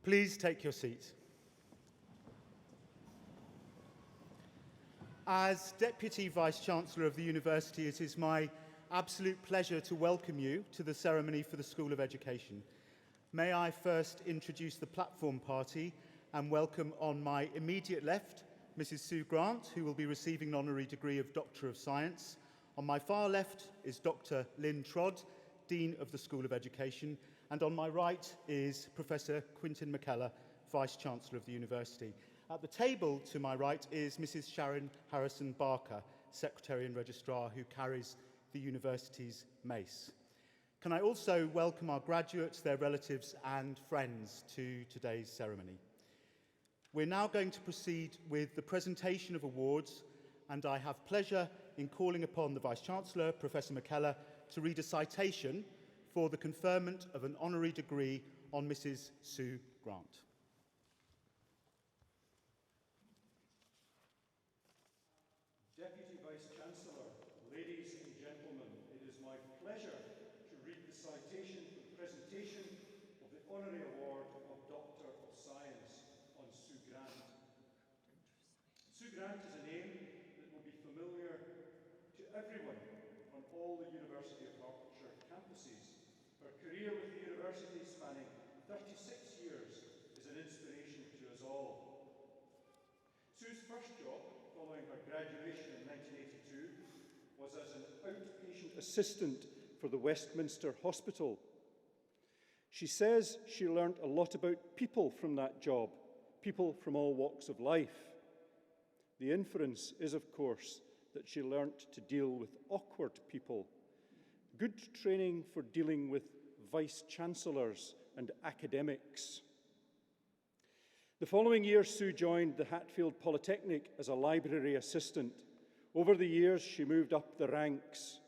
Please take your seat. As Deputy Vice-Chancellor of the University, it is my absolute pleasure to welcome you to the ceremony for the School of Education. May I first introduce the platform party and welcome on my immediate left, Mrs. Sue Grant, who will be receiving an honorary degree of Doctor of Science. On my far left is Dr. Lynn Trodd, Dean of the School of Education, and on my right is Professor Quintin McKellar, Vice-Chancellor of the University. At the table to my right is Mrs. Sharon Harrison Barker, Secretary and Registrar, who carries the University's mace. Can I also welcome our graduates, their relatives and friends to today's ceremony. We're now going to proceed with the presentation of awards, and I have pleasure in calling upon the Vice-Chancellor, Professor McKellar, to read a citation for the conferment of an honorary degree on Mrs. Sue Grant. Deputy Vice-Chancellor, ladies and gentlemen, it is my pleasure to read the citation for the presentation of the Honorary Award of Doctor of Science on Sue Grant. Sue Grant is a name that will be familiar to everyone on all the University of Hertfordshire campuses. Her career with the University, spanning 36 years, is an inspiration to us all. Sue's first job, following her graduation in 1982, was as an outpatient assistant for the Westminster Hospital. She says she learnt a lot about people from that job, people from all walks of life. The inference is, of course, that she learnt to deal with awkward people. Good training for dealing with vice-chancellors and academics. The following year, Sue joined the Hatfield Polytechnic as a library assistant. Over the years, she moved up the ranks.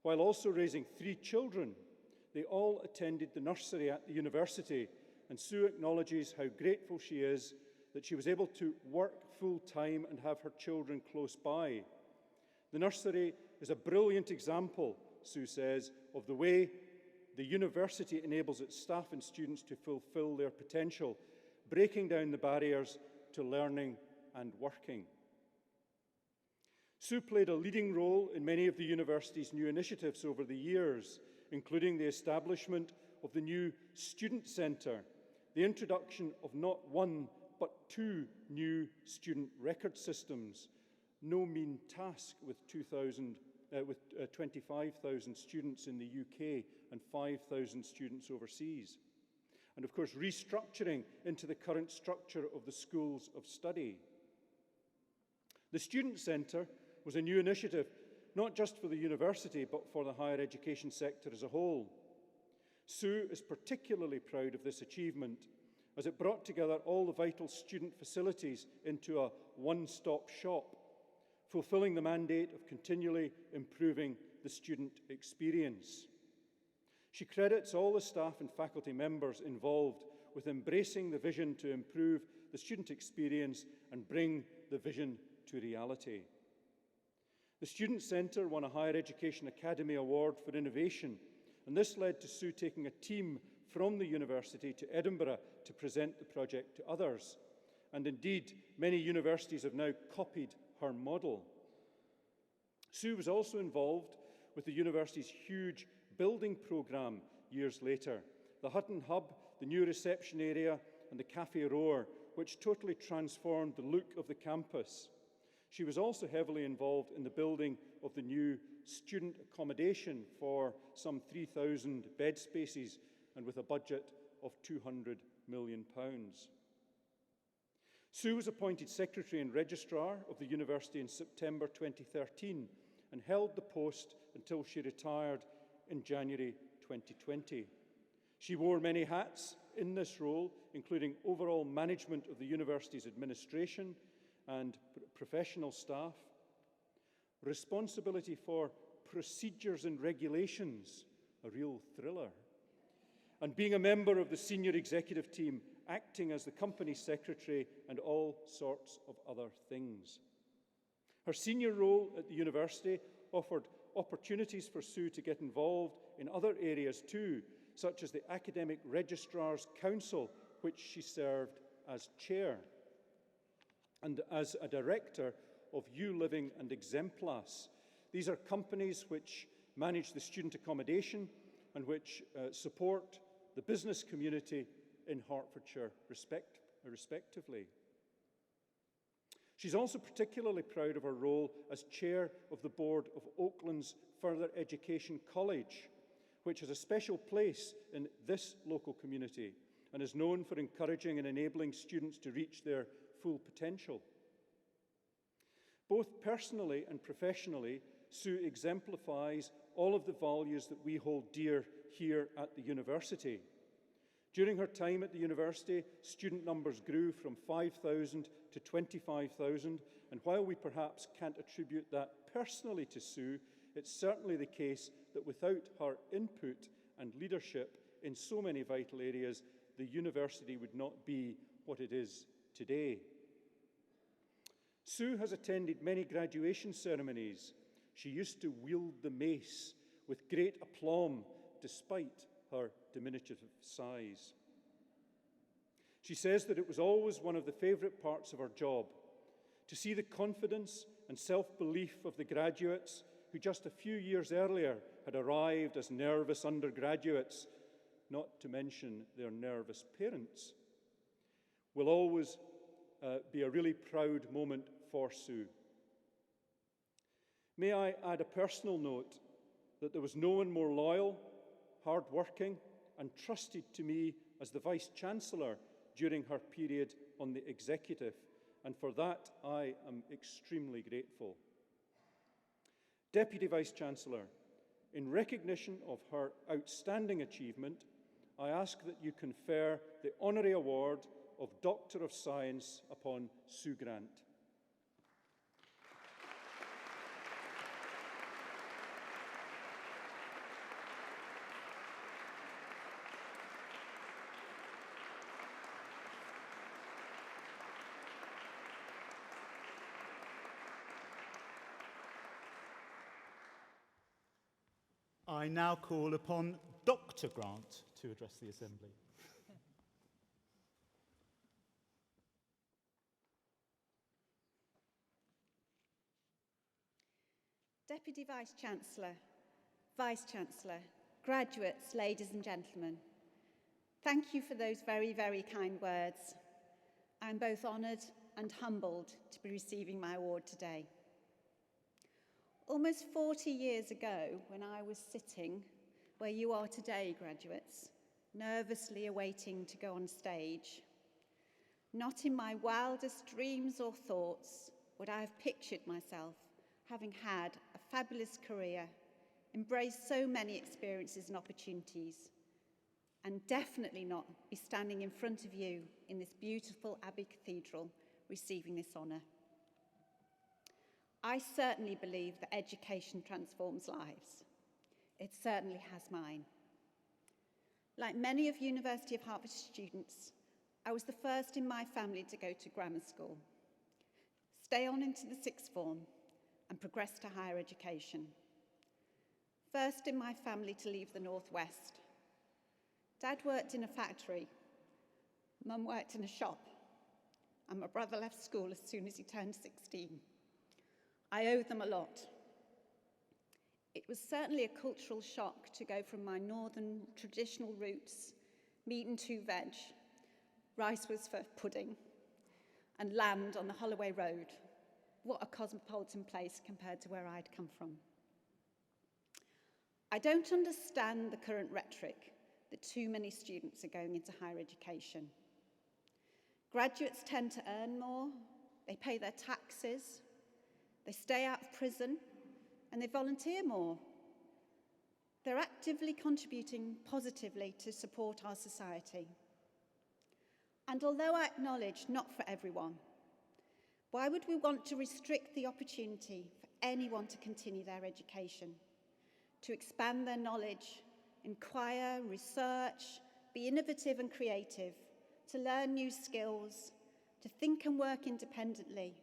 While also raising 3 children, they all attended the nursery at the university, and Sue acknowledges how grateful she is that she was able to work full-time and have her children close by. The nursery is a brilliant example, Sue says, of the way the university enables its staff and students to fulfill their potential, breaking down the barriers to learning and working. Sue played a leading role in many of the university's new initiatives over the years, including the establishment of the new Student Centre, the introduction of not one but 2 new student record systems, no mean task with 25,000 students in the UK and 5,000 students overseas. And of course, restructuring into the current structure of the schools of study. The Student Centre was a new initiative, not just for the university, but for the higher education sector as a whole. Sue is particularly proud of this achievement, as it brought together all the vital student facilities into a one-stop shop, fulfilling the mandate of continually improving the student experience. She credits all the staff and faculty members involved with embracing the vision to improve the student experience and bring the vision to reality. The Student Centre won a Higher Education Academy Award for Innovation, and this led to Sue taking a team from the university to Edinburgh to present the project to others. And indeed, many universities have now copied her model. Sue was also involved with the university's huge building programme years later, the Hutton Hub, the new reception area, and the Café Roar, which totally transformed the look of the campus. She was also heavily involved in the building of the new student accommodation for some 3,000 bed spaces and with a budget of £200 million. Sue was appointed Secretary and Registrar of the University in September 2013 and held the post until she retired in January 2020. She wore many hats in this role, including overall management of the university's administration and professional staff, responsibility for procedures and regulations, a real thriller, and being a member of the senior executive team, acting as the company secretary and all sorts of other things. Her senior role at the university offered opportunities for Sue to get involved in other areas too, such as the Academic Registrars' Council, which she served as chair, and as a director of You Living and Exemplas. These are companies which manage the student accommodation and which support the business community in Hertfordshire, respectively. She's also particularly proud of her role as chair of the board of Oakland's Further Education College, which has a special place in this local community and is known for encouraging and enabling students to reach their full potential. Both personally and professionally, Sue exemplifies all of the values that we hold dear here at the university. During her time at the university, student numbers grew from 5,000 to 25,000, and while we perhaps can't attribute that personally to Sue, it's certainly the case that without her input and leadership in so many vital areas, the university would not be what it is today. Sue has attended many graduation ceremonies. She used to wield the mace with great aplomb despite her diminutive size. She says that it was always one of the favourite parts of her job to see the confidence and self-belief of the graduates who just a few years earlier had arrived as nervous undergraduates, not to mention their nervous parents. Will always be a really proud moment for Sue. May I add a personal note that there was no one more loyal, hard-working, and trusted to me as the Vice-Chancellor during her period on the executive, and for that I am extremely grateful. Deputy Vice-Chancellor, in recognition of her outstanding achievement, I ask that you confer the honorary award of Doctor of Science upon Sue Grant. I now call upon Dr. Grant to address the Assembly. Deputy Vice-Chancellor, Vice-Chancellor, graduates, ladies and gentlemen, thank you for those very, very kind words. I'm both honoured and humbled to be receiving my award today. Almost 40 years ago, when I was sitting where you are today, graduates, nervously awaiting to go on stage, not in my wildest dreams or thoughts would I have pictured myself having had a fabulous career, embraced so many experiences and opportunities, and definitely not be standing in front of you in this beautiful Abbey Cathedral receiving this honour. I certainly believe that education transforms lives. It certainly has mine. Like many of University of Hertfordshire students, I was the first in my family to go to grammar school, stay on into the sixth form, and progress to higher education. First in my family to leave the Northwest. Dad worked in a factory, Mum worked in a shop, and my brother left school as soon as he turned 16. I owe them a lot. It was certainly a cultural shock to go from my northern traditional roots, meat and two veg, rice was for pudding, and land on the Holloway Road. What a cosmopolitan place compared to where I'd come from. I don't understand the current rhetoric that too many students are going into higher education. Graduates tend to earn more, they pay their taxes, they stay out of prison, and they volunteer more. They're actively contributing positively to support our society. And although I acknowledge not for everyone, why would we want to restrict the opportunity for anyone to continue their education, to expand their knowledge, inquire, research, be innovative and creative, to learn new skills, to think and work independently,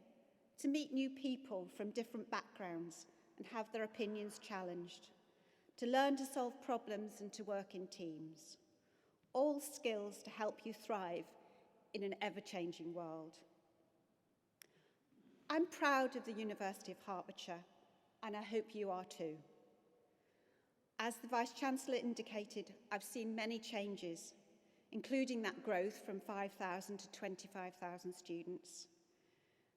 to meet new people from different backgrounds and have their opinions challenged, to learn to solve problems and to work in teams? all skills to help you thrive in an ever-changing world. I'm proud of the University of Hertfordshire, and I hope you are too. As the Vice-Chancellor indicated, I've seen many changes, including that growth from 5,000 to 25,000 students.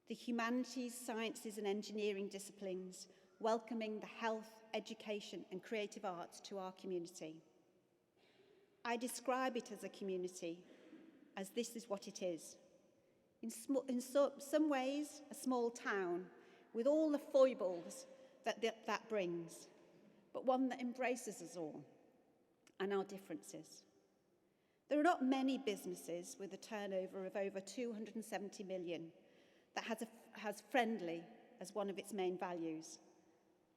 The humanities, sciences and engineering disciplines welcoming the health, education and creative arts to our community. I describe it as a community, as this is what it is. In some ways, a small town with all the foibles that brings, but one that embraces us all and our differences. There are not many businesses with a turnover of over 270 million that has friendly as one of its main values,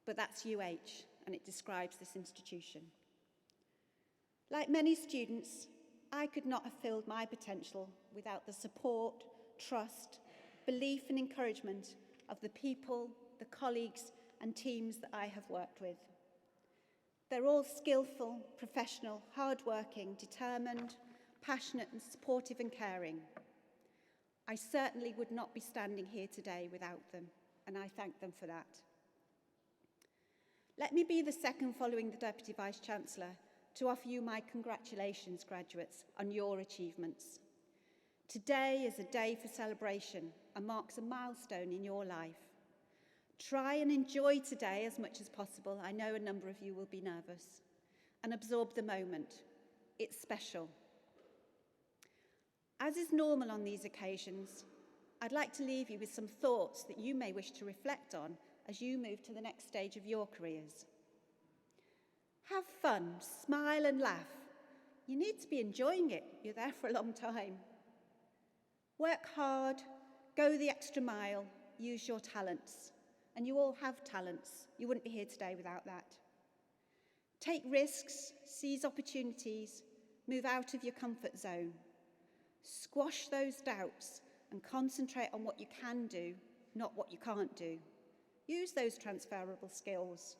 but that's UH, and it describes this institution. Like many students, I could not have filled my potential without the support, trust, belief and encouragement of the people, the colleagues and teams that I have worked with. They're all skillful, professional, hardworking, determined, passionate and supportive and caring. I certainly would not be standing here today without them, and I thank them for that. Let me be the second following the Deputy Vice-Chancellor to offer you my congratulations, graduates, on your achievements. Today is a day for celebration and marks a milestone in your life. Try and enjoy today as much as possible. I know a number of you will be nervous. And absorb the moment. It's special. As is normal on these occasions, I'd like to leave you with some thoughts that you may wish to reflect on as you move to the next stage of your careers. Have fun, smile and laugh. You need to be enjoying it. You're there for a long time. Work hard, go the extra mile, use your talents. And you all have talents. You wouldn't be here today without that. Take risks, seize opportunities, move out of your comfort zone. Squash those doubts and concentrate on what you can do, not what you can't do. Use those transferable skills.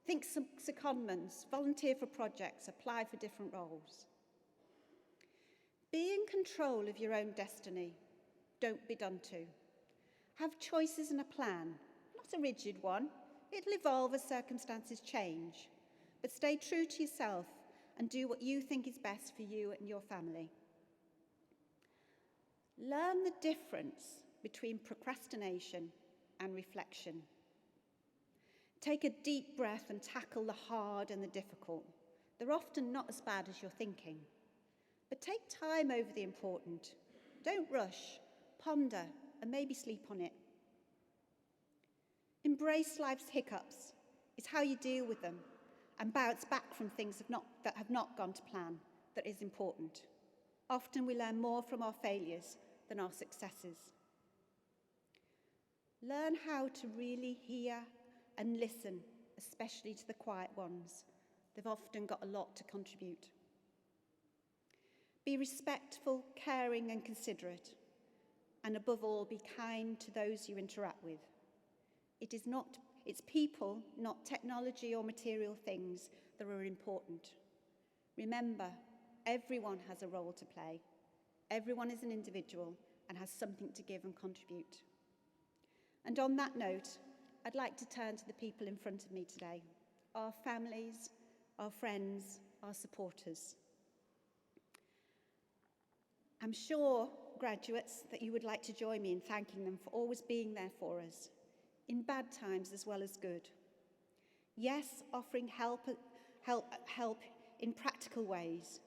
Think some secondments, volunteer for projects, apply for different roles. Be in control of your own destiny. Don't be done to. Have choices and a plan, not a rigid one. It'll evolve as circumstances change. But stay true to yourself and do what you think is best for you and your family. Learn the difference between procrastination and reflection. Take a deep breath and tackle the hard and the difficult. They're often not as bad as you're thinking. But take time over the important. Don't rush, ponder, and maybe sleep on it. Embrace life's hiccups. It's how you deal with them and bounce back from things that have not gone to plan that is important. Often we learn more from our failures than our successes. Learn how to really hear and listen, especially to the quiet ones. They've often got a lot to contribute. Be respectful, caring and considerate, and above all, be kind to those you interact with. It's people, not technology or material things, that are important. Remember, everyone has a role to play. Everyone is an individual and has something to give and contribute. And on that note, I'd like to turn to the people in front of me today, our families, our friends, our supporters. I'm sure, graduates, that you would like to join me in thanking them for always being there for us, in bad times as well as good. Yes, offering help in practical ways,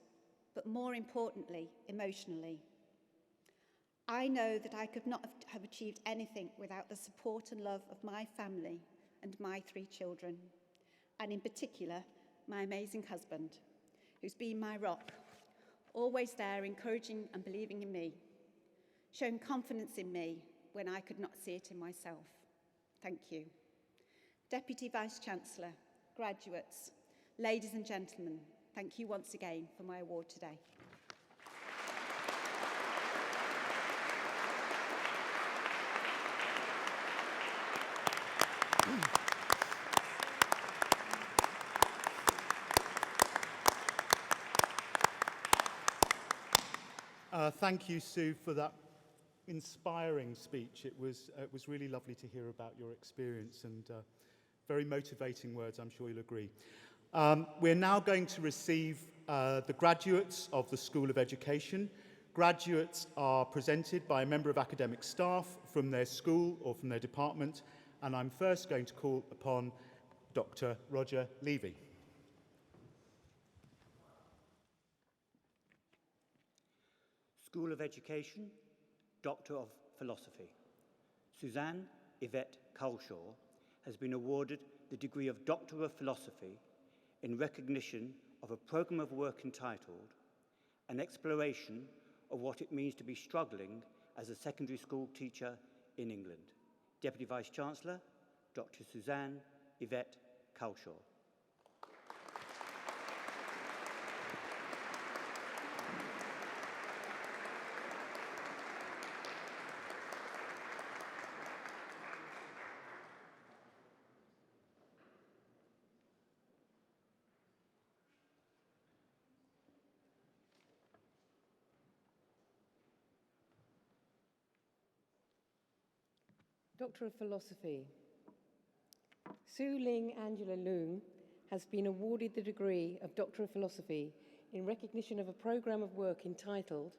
but more importantly, emotionally. I know that I could not have achieved anything without the support and love of my family and my 3 children, and in particular, my amazing husband, who's been my rock, always there encouraging and believing in me, showing confidence in me when I could not see it in myself. Thank you. Deputy Vice-Chancellor, graduates, ladies and gentlemen, thank you once again for my award today. Thank you, Sue, for that inspiring speech. It was really lovely to hear about your experience and very motivating words, I'm sure you'll agree. We're now going to receive the graduates of the School of Education. Graduates are presented by a member of academic staff from their school or from their department, and I'm first going to call upon Dr. Roger Levy. School of Education, Doctor of Philosophy. Suzanne Yvette Culshaw has been awarded the degree of Doctor of Philosophy in recognition of a programme of work entitled An Exploration of What It Means to be Struggling as a Secondary School Teacher in England. Deputy Vice-Chancellor, Dr. Suzanne Yvette Culshaw. Doctor of Philosophy. Sue Ling Angela Leung has been awarded the degree of Doctor of Philosophy in recognition of a programme of work entitled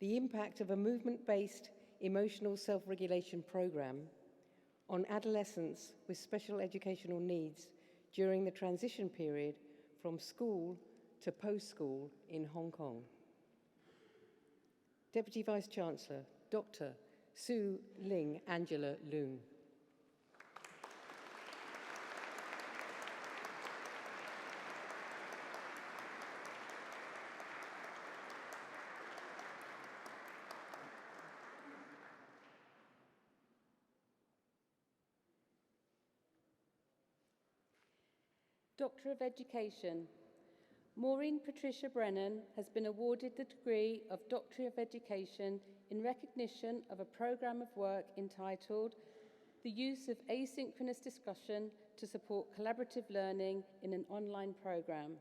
The Impact of a Movement-Based Emotional Self-Regulation Programme on Adolescents with Special Educational Needs during the transition period from school to post-school in Hong Kong. Deputy Vice-Chancellor, Dr. Sue Ling Angela Leung. Doctor of Education. Maureen Patricia Brennan has been awarded the degree of Doctor of Education in recognition of a programme of work entitled The Use of Asynchronous Discussion to Support Collaborative Learning in an Online Programme.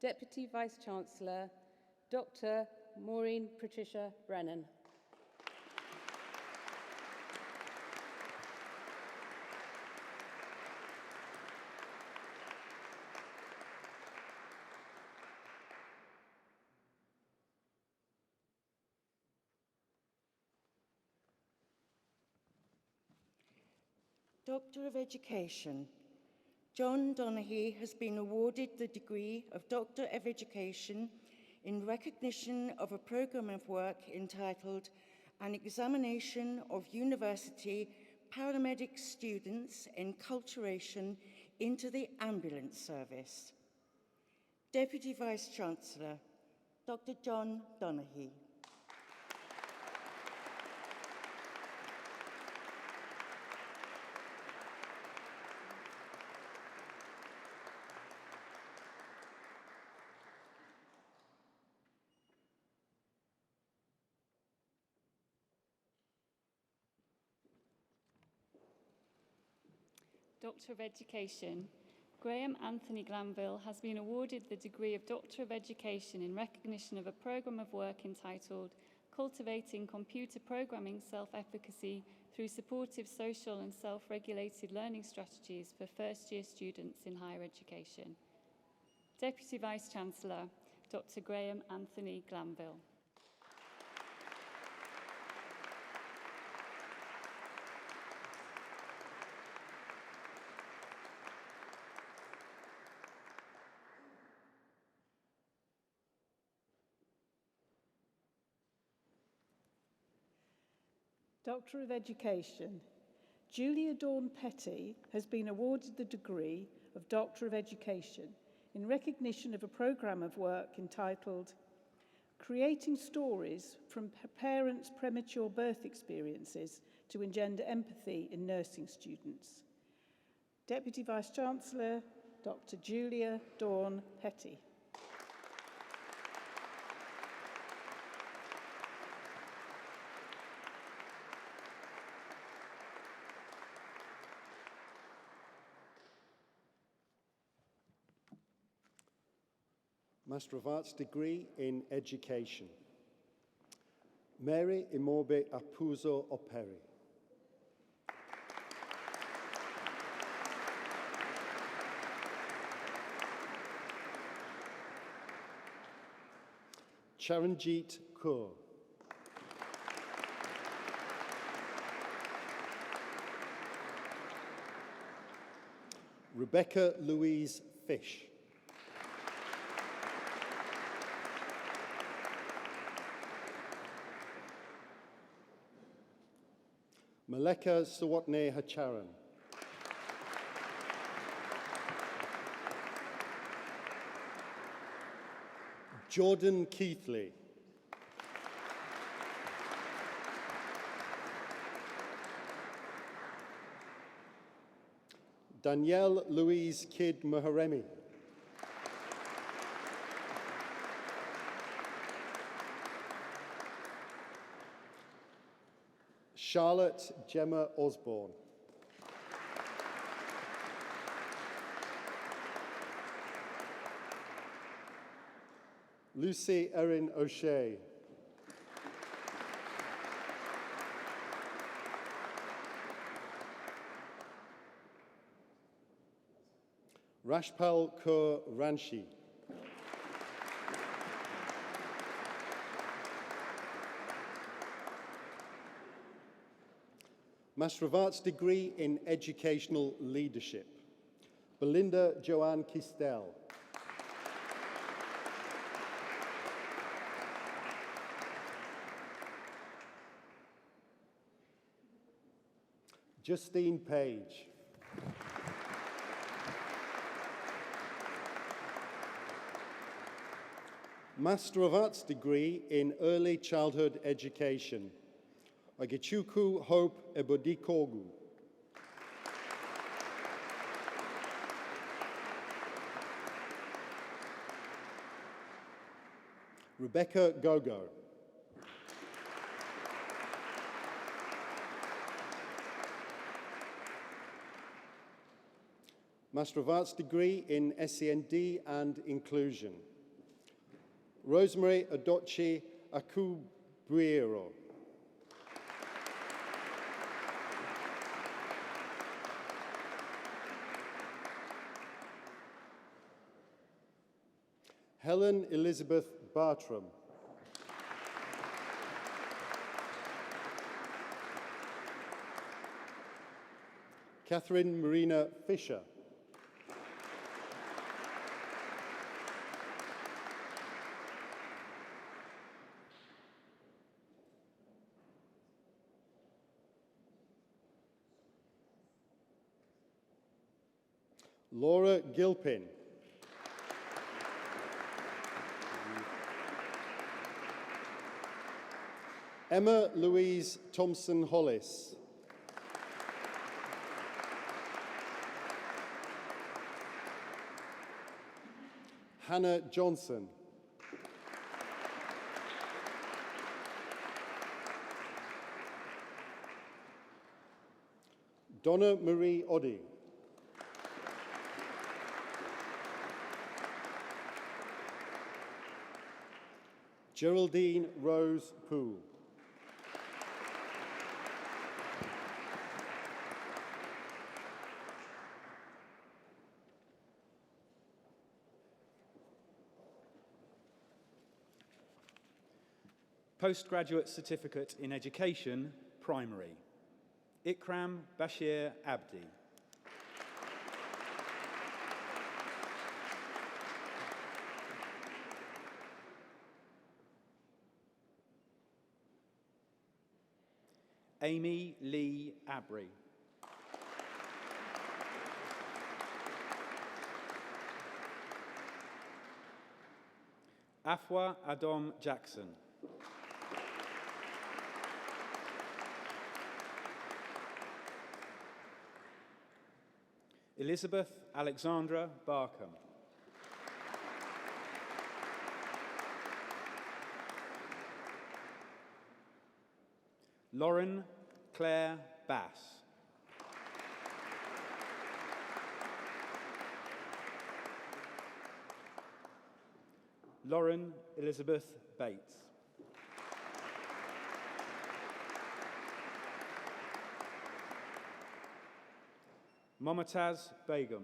Deputy Vice-Chancellor, Dr. Maureen Patricia Brennan. Doctor of Education. John Donaghy has been awarded the degree of Doctor of Education in recognition of a programme of work entitled An Examination of University Paramedic Students' Enculturation into the Ambulance Service. Deputy Vice-Chancellor, Dr. John Donaghy. Doctor of Education. Graham Anthony Glanville has been awarded the degree of Doctor of Education in recognition of a programme of work entitled Cultivating Computer Programming Self-Efficacy through Supportive Social and Self-Regulated Learning Strategies for First-Year Students in Higher Education. Deputy Vice-Chancellor, Dr. Graham Anthony Glanville. Doctor of Education. Julia Dawn Petty has been awarded the degree of Doctor of Education in recognition of a programme of work entitled Creating Stories from Parents' Premature Birth Experiences to Engender Empathy in Nursing Students. Deputy Vice-Chancellor, Dr. Julia Dawn Petty. Master of Arts degree in Education. Mary Imobe Apuzo Operi. Charanjit Kaur. Rebecca Louise Fish. Maleka Sawatne Hacharan. Jordan Keithley. Danielle Louise Kidd Muharemi. Charlotte Gemma Osborne. Lucy Erin O'Shea. Rashpal Kaur Ranshi. Master of Arts degree in Educational Leadership. Belinda Joanne Kistel. Justine Page. Master of Arts degree in Early Childhood Education. Agichuku Hope Ebodikogu. Rebecca Gogo. Master of Arts degree in SEND and Inclusion. Rosemary Adochi Akubuiro. Helen Elizabeth Bartram. Catherine Marina Fisher. Laura Gilpin. Emma Louise Thompson Hollis. Hannah Johnson. Donna Marie Oddy. Geraldine Rose Poole. Postgraduate Certificate in Education, Primary. Ikram Bashir Abdi. Amy Lee Abry. Afua Adom Jackson. Elizabeth Alexandra Barkham. Lauren Claire Bass. Lauren Elizabeth Bates. Momtaz Begum.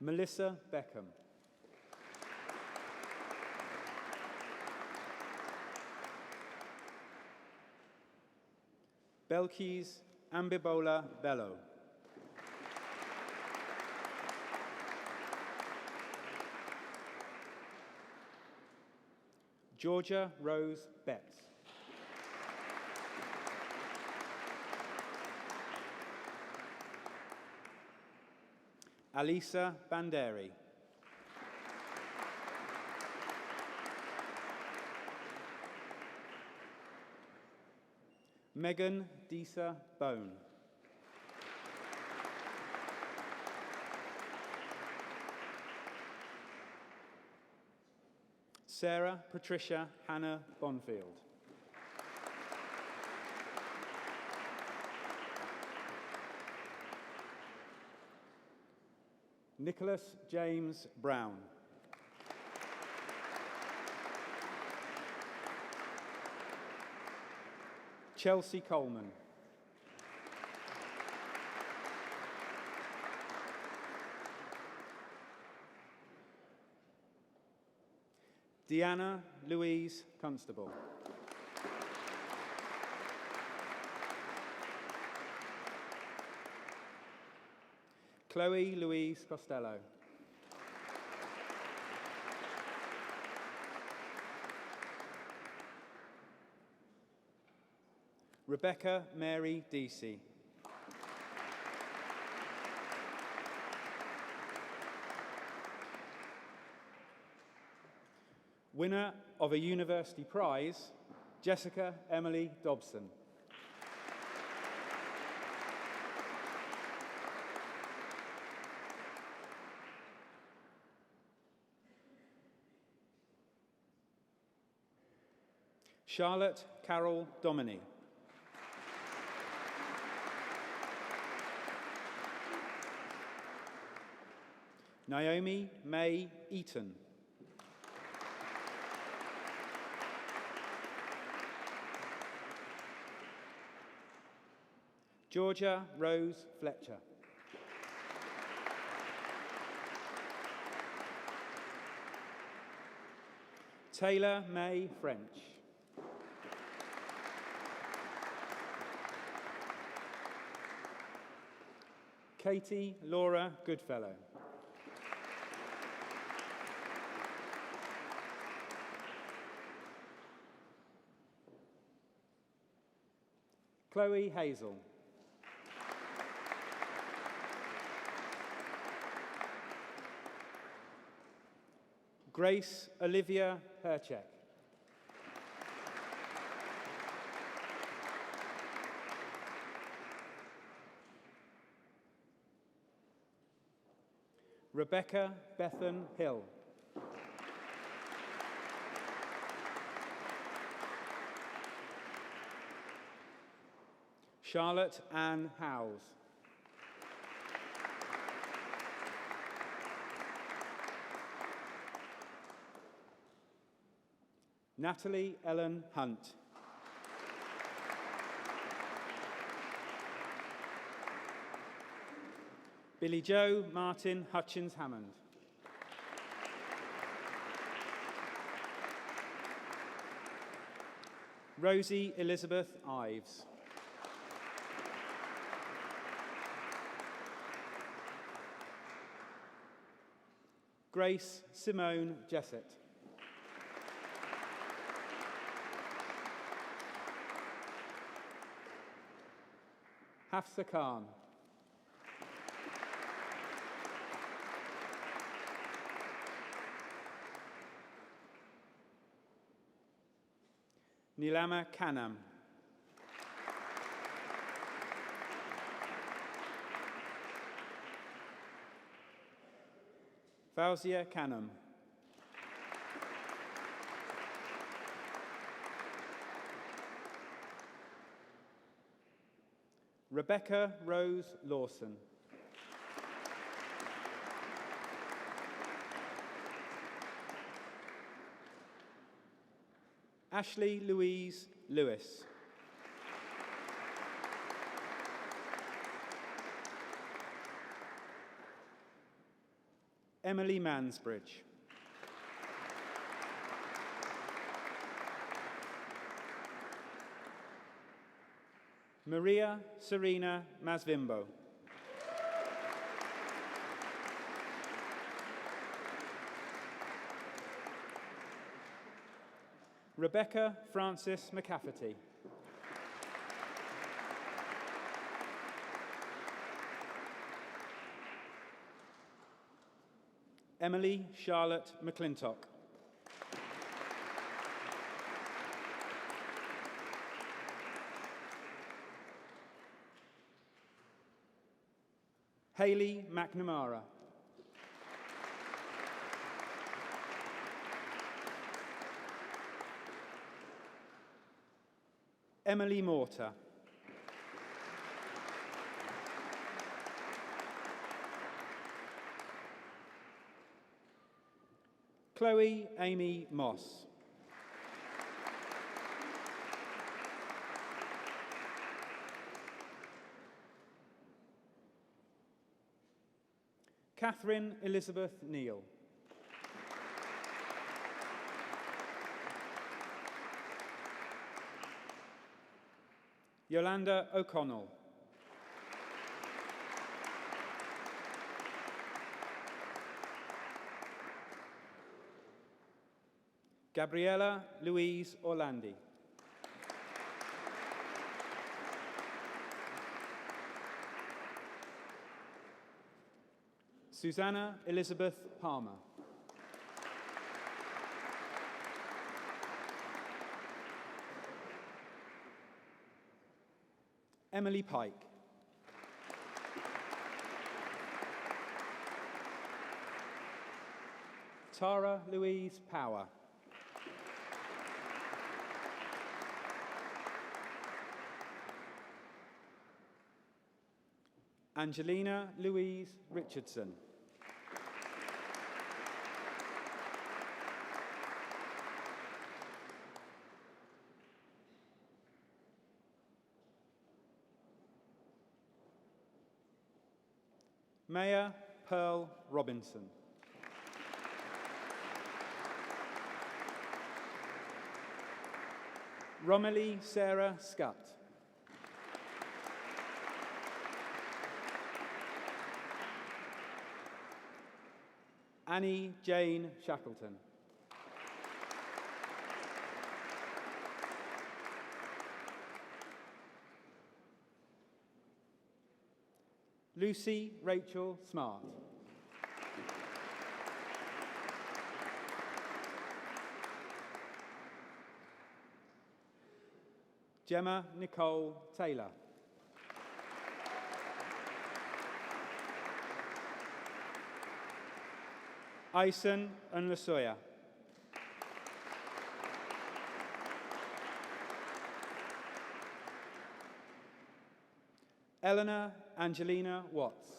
Melissa Beckham. Belkis Ambibola Bello. Georgia Rose Betts. Alisa Banderi. Megan Disa Bone. Sarah Patricia Hannah Bonfield. Nicholas James Brown. Chelsea Coleman. Deanna Louise Constable. Chloe Louise Costello. Rebecca Mary Deasy. Winner of a university prize, Jessica Emily Dobson. Charlotte Carol Dominy. Naomi May Eaton. Georgia Rose Fletcher. Taylor May French. Katie Laura Goodfellow. Chloe Hazel. Grace Olivia Herchek. Rebecca Bethan Hill. Charlotte Ann Howes. Natalie Ellen Hunt. Billy Joe Martin Hutchins Hammond. Rosie Elizabeth Ives. Grace Simone Jessett. Hafsa Khan. Nilama Kanam. Fauzia Kanam. Rebecca Rose Lawson. Ashley Louise Lewis. Emily Mansbridge. Maria Serena Masvimbo. Rebecca Frances McCafferty. Emily Charlotte McClintock. Hayley McNamara. Emily Mortar. Chloe Amy Moss. Catherine Elizabeth Neal. Yolanda O'Connell. Gabriella Louise Orlandi. Susanna Elizabeth Palmer. Emily Pike. Tara Louise Power. Angelina Louise Richardson. Maya Pearl Robinson. Romilly Sarah Scutt. Annie Jane Shackleton. Lucy Rachel Smart. Gemma Nicole Taylor. Ison and Lasoya. Eleanor Angelina Watts.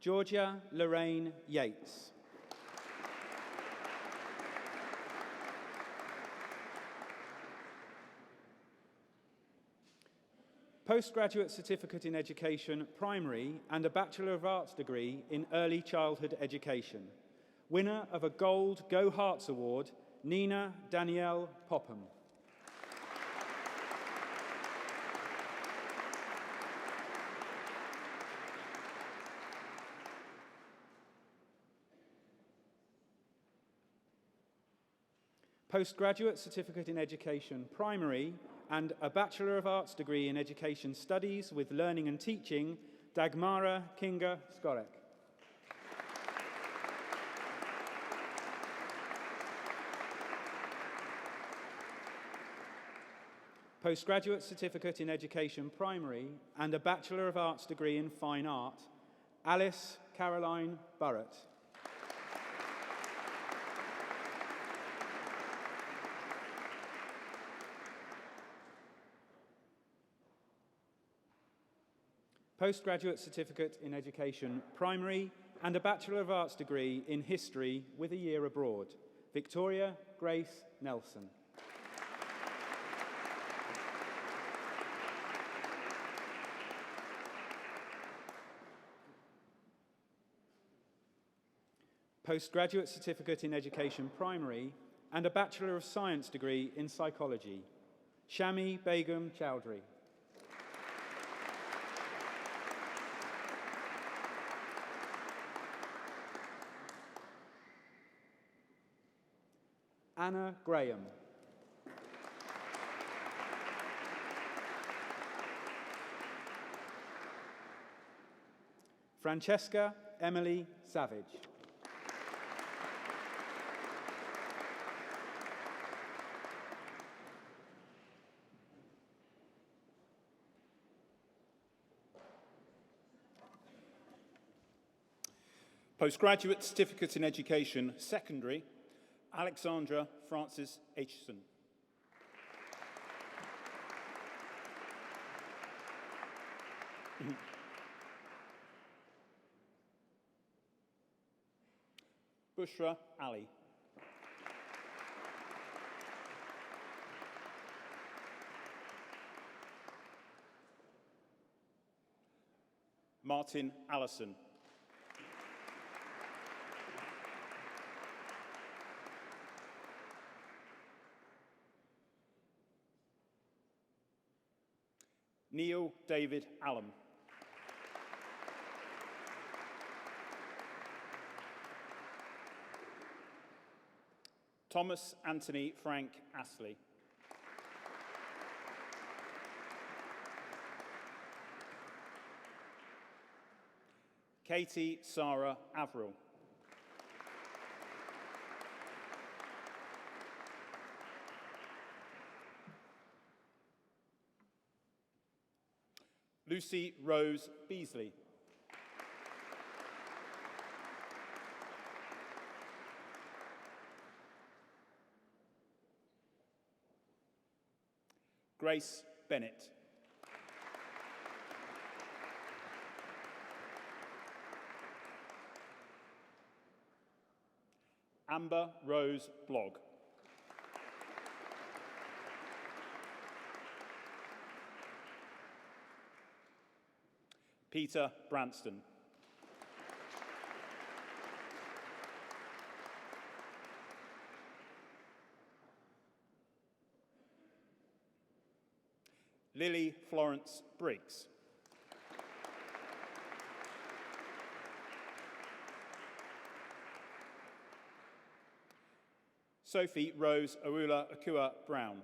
Georgia Lorraine Yates. Postgraduate Certificate in Education, Primary, and a Bachelor of Arts degree in Early Childhood Education. Winner of a Gold Go Herts Award, Nina Danielle Popham. Postgraduate Certificate in Education, Primary, and a Bachelor of Arts degree in Education Studies with Learning and Teaching, Dagmara Kinga Skorek. Postgraduate Certificate in Education, Primary, and a Bachelor of Arts degree in Fine Art, Alice Caroline Burrett. Postgraduate Certificate in Education, Primary, and a Bachelor of Arts degree in History with a year abroad, Victoria Grace Nelson. Postgraduate Certificate in Education Primary, and a Bachelor of Science degree in Psychology, Shami Begum Chowdhury. Anna Graham. Francesca Emily Savage. Postgraduate Certificate in Education, Secondary, Alexandra Francis Aitchison. Bushra Ali. Martin Allison. Neil David Allen. Thomas Anthony Frank Astley. Katie Sarah Averill. Lucy Rose Beasley. Grace Bennett. Amber Rose Blogg. Peter Branston. Lily Florence Briggs. Sophie Rose Awula Akua Brown.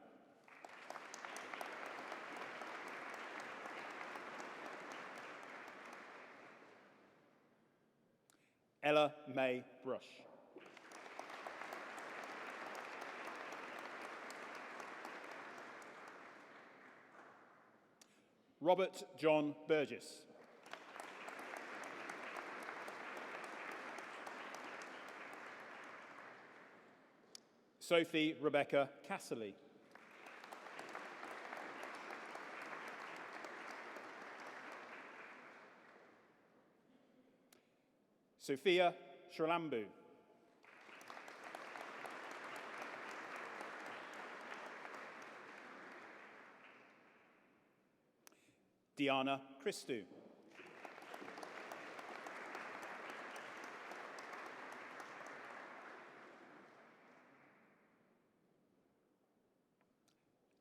Ella May Brush. Robert John Burgess. Sophie Rebecca Casserly. Sophia Shrilambu. Diana Christou.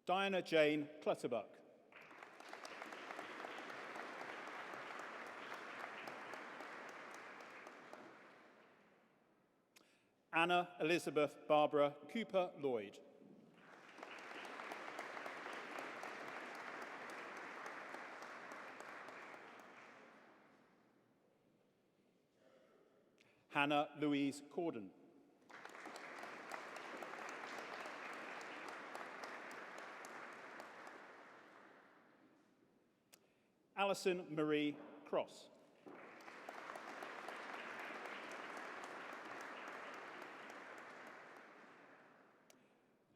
Diana Jane Clutterbuck. Anna Elizabeth Barbara Cooper Lloyd. Hannah Louise Corden. Alison Marie Cross.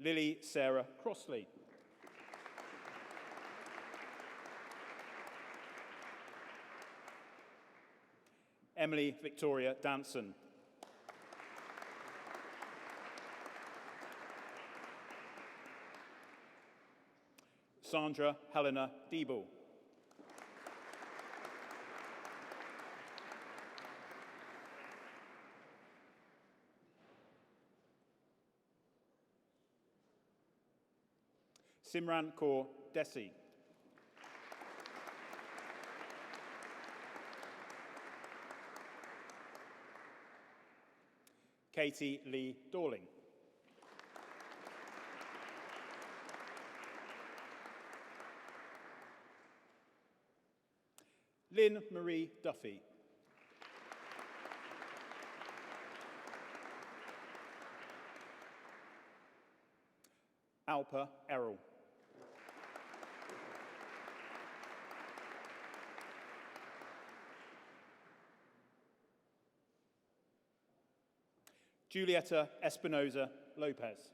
Lily Sarah Crossley. Emily Victoria Danson. Sandra Helena Diebel. Simran Kaur Desi. Katie Lee Dorling. Lynn Marie Duffy. Alpa Errol. Julieta Espinoza Lopez.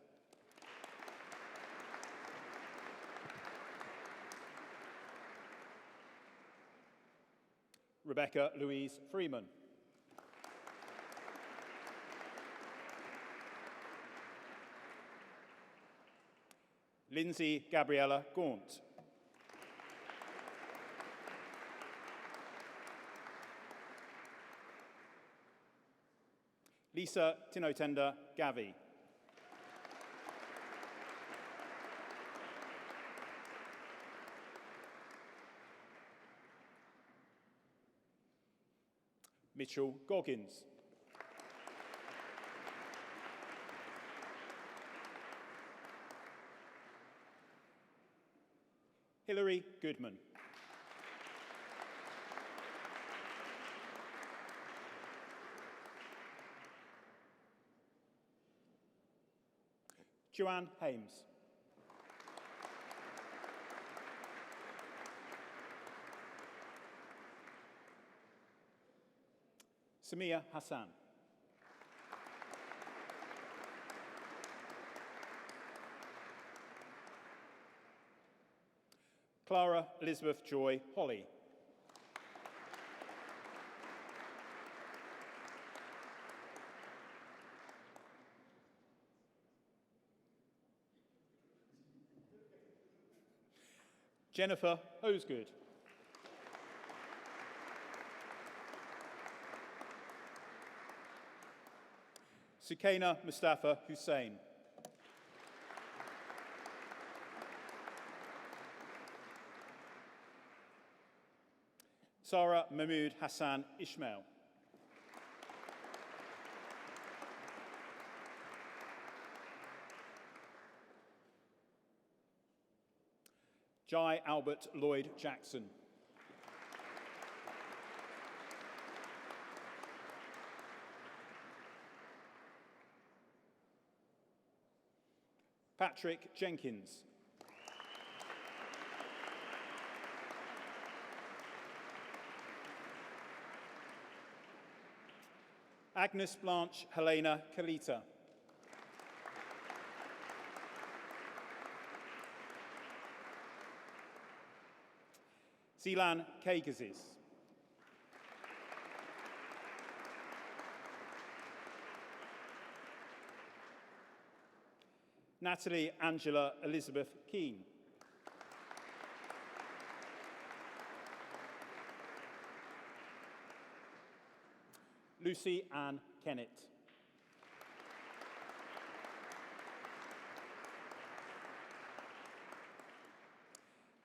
Rebecca Louise Freeman. Lindsay Gabriella Gaunt. Lisa Tinotenda Gavi. Mitchell Goggins. Hilary Goodman. Joanne Hames. Samia Hassan. Clara Elizabeth Joy Holly. Jennifer Hosegood. Sukaina Mustafa Hussain. Sarah Mahmood Hassan Ishmael. Jai Albert Lloyd Jackson. Patrick Jenkins. Agnes Blanche Helena Kalita. Zilan Kagazis. Natalie Angela Elizabeth Keane. Lucy Ann Kennett.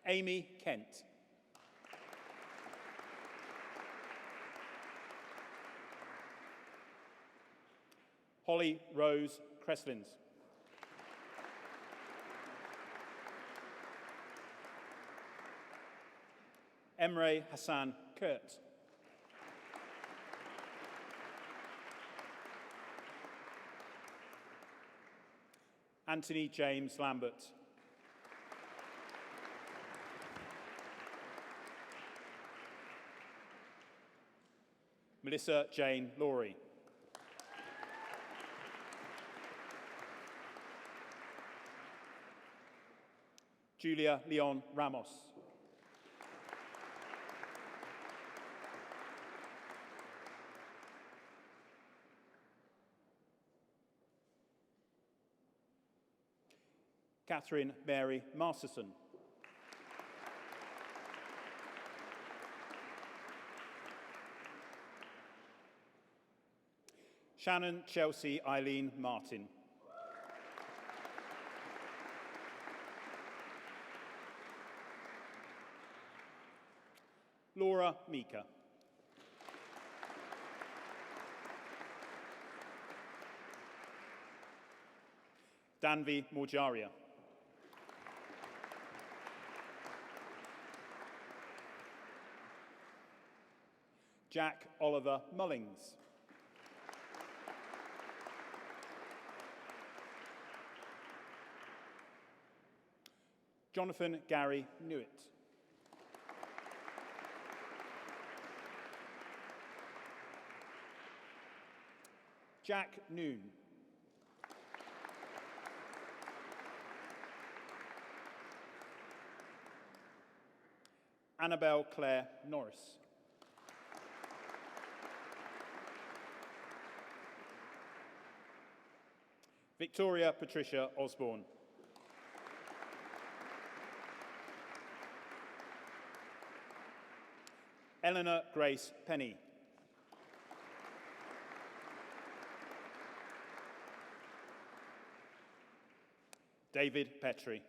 Amy Kent. Holly Rose Creslins. Emre Hassan Kurt. Anthony James Lambert. Melissa Jane Laurie. Julia Leon Ramos. Catherine Mary Masterson. Shannon Chelsea Eileen Martin. Laura Mika. Danvi Morjaria. Jack Oliver Mullings. Jonathan Gary Newitt. Jack Noon. Annabelle Claire Norris. Victoria Patricia Osborne. Eleanor Grace Penny. David Petrie.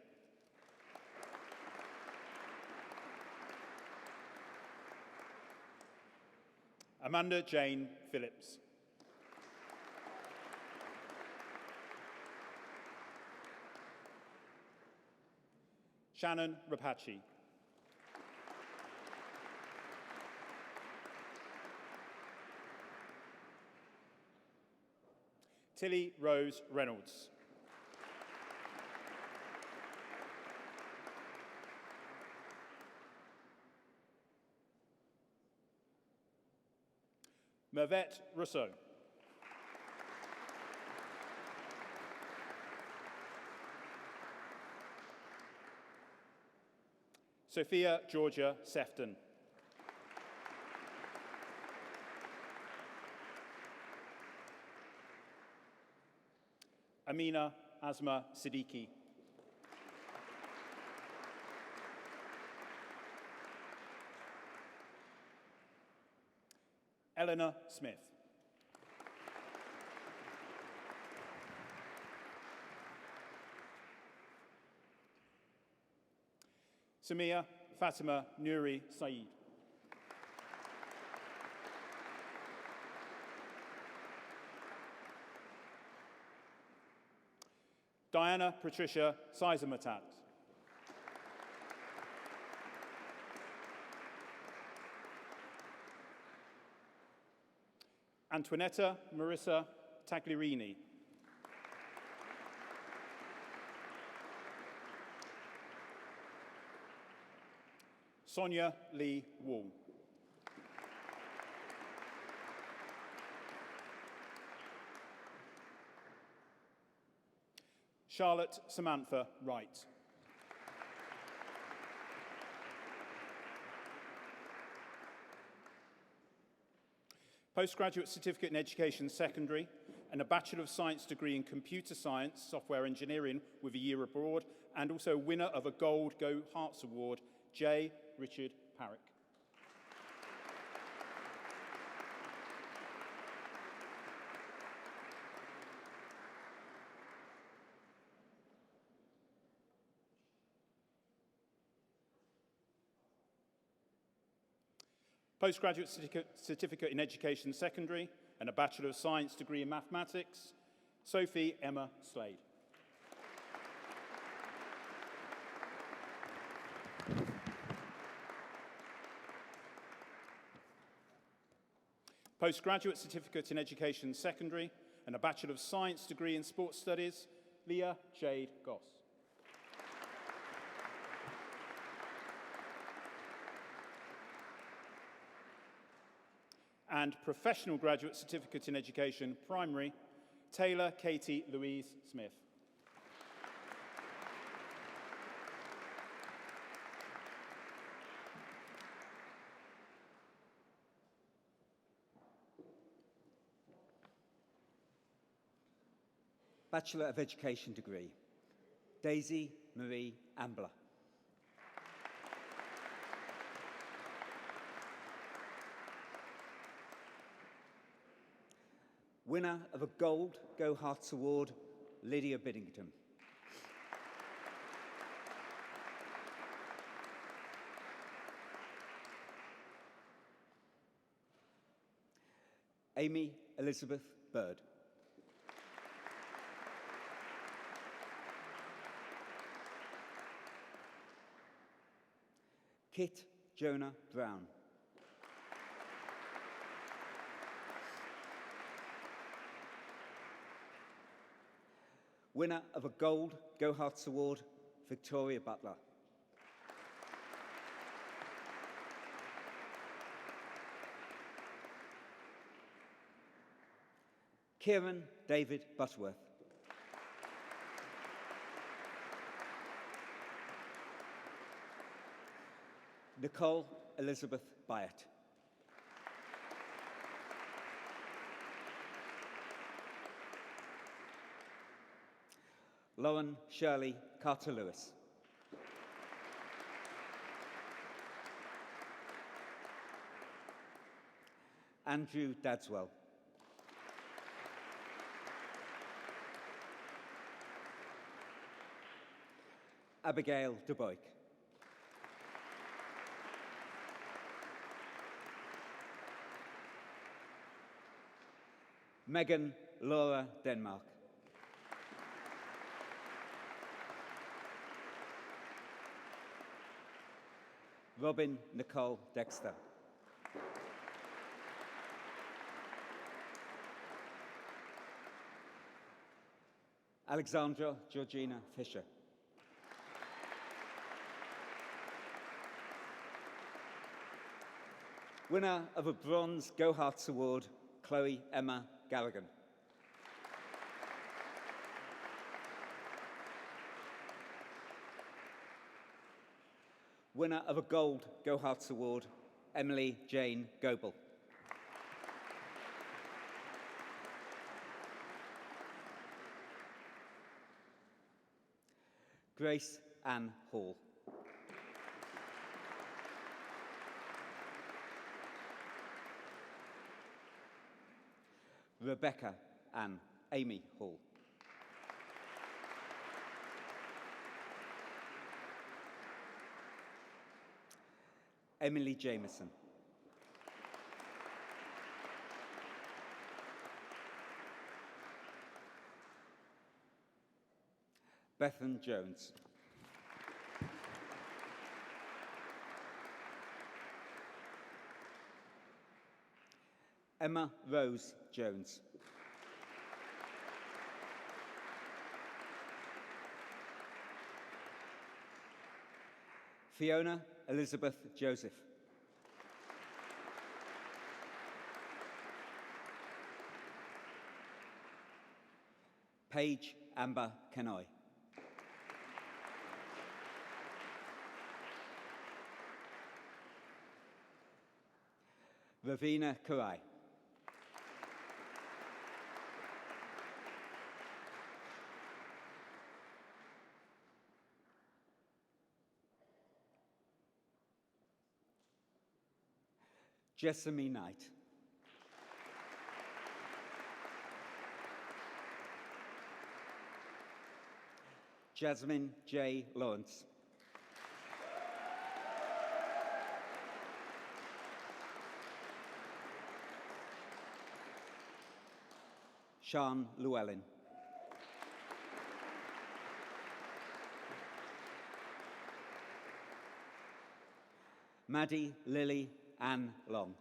Amanda Jane Phillips. Shannon Rapace. Tilly Rose Reynolds. Mervette Rousseau. Sophia Georgia Sefton. Amina Asma Siddiqui. Eleanor Smith. Samia Fatima Nuri Saeed. Diana Patricia Seisematat. Antoinetta Marissa Tagliarini. Sonia Lee Wall. Charlotte Samantha Wright. Postgraduate Certificate in Education Secondary and a Bachelor of Science degree in Computer Science, Software Engineering with a year abroad, and also winner of a Gold Go Herts Award, J. Richard Parrick. Postgraduate Certificate in Education Secondary and a Bachelor of Science degree in Mathematics, Sophie Emma Slade. Postgraduate Certificate in Education Secondary and a Bachelor of Science degree in Sports Studies, Leah Jade Goss. And Professional Graduate Certificate in Education Primary, Taylor Katie Louise Smith. Bachelor of Education degree. Daisy Marie Ambler. Winner of a Gold Go Herts Award, Lydia Biddington. Amy Elizabeth Bird. Kit Jonah Brown. Winner of a Gold Go Herts Award, Victoria Butler. Kieran David Butterworth. Nicole Elizabeth Byatt. Lauren Shirley Carter-Lewis. Andrew Dadswell. Abigail de Boyk. Megan Laura Denmark. Robin Nicole Dexter. Alexandra Georgina Fisher. Winner of a Bronze Go Herts Award, Chloe Emma Garrigan. Winner of a Gold Go Herts Award, Emily Jane Goebel. Grace Ann Hall. Rebecca Ann Amy Hall. Emily Jameson. Bethan Jones. Emma Rose Jones. Fiona Elizabeth Joseph. Paige Amber Kenoy. Ravina Karai. Jessamy Knight. Jasmine J. Lawrence. Sean Llewellyn. Maddie Lily Ann Long.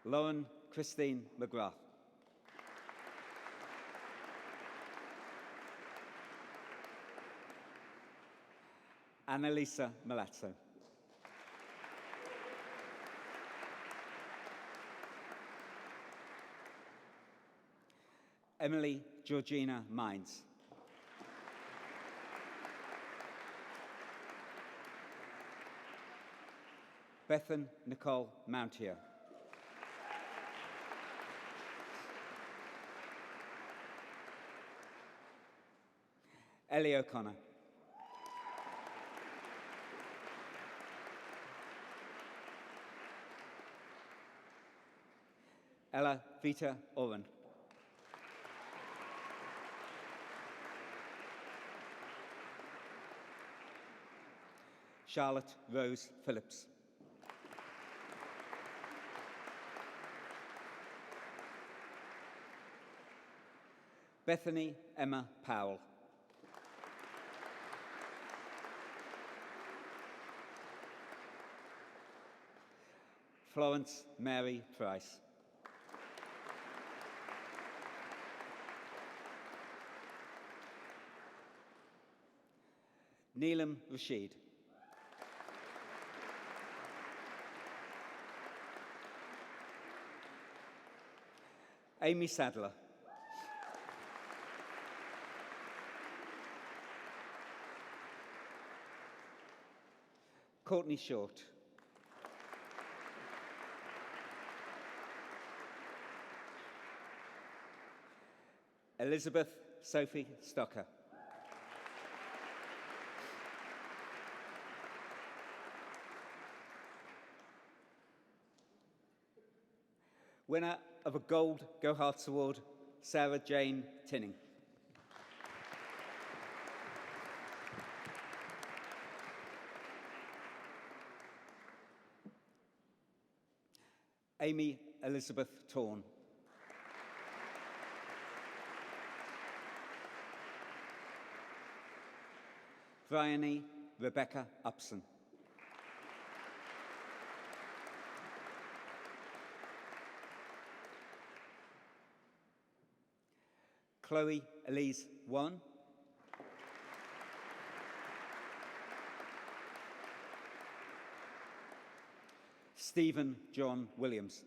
Lauren Christine McGrath. Annalisa Malazzo. Emily Georgina Mines. Bethan Nicole Mountier. Ellie O'Connor. Ella Vita Oren. Charlotte Rose Phillips. Bethany Emma Powell. Florence Mary Price. Neelam Rashid. Amy Sadler. Courtney Short. Elizabeth Sophie Stocker. Winner of a Gold Go Hearts Award, Sarah Jane Tinning. Amy Elizabeth Torn. Bryony Rebecca Upson. Chloe Elise Wan. Stephen John Williams.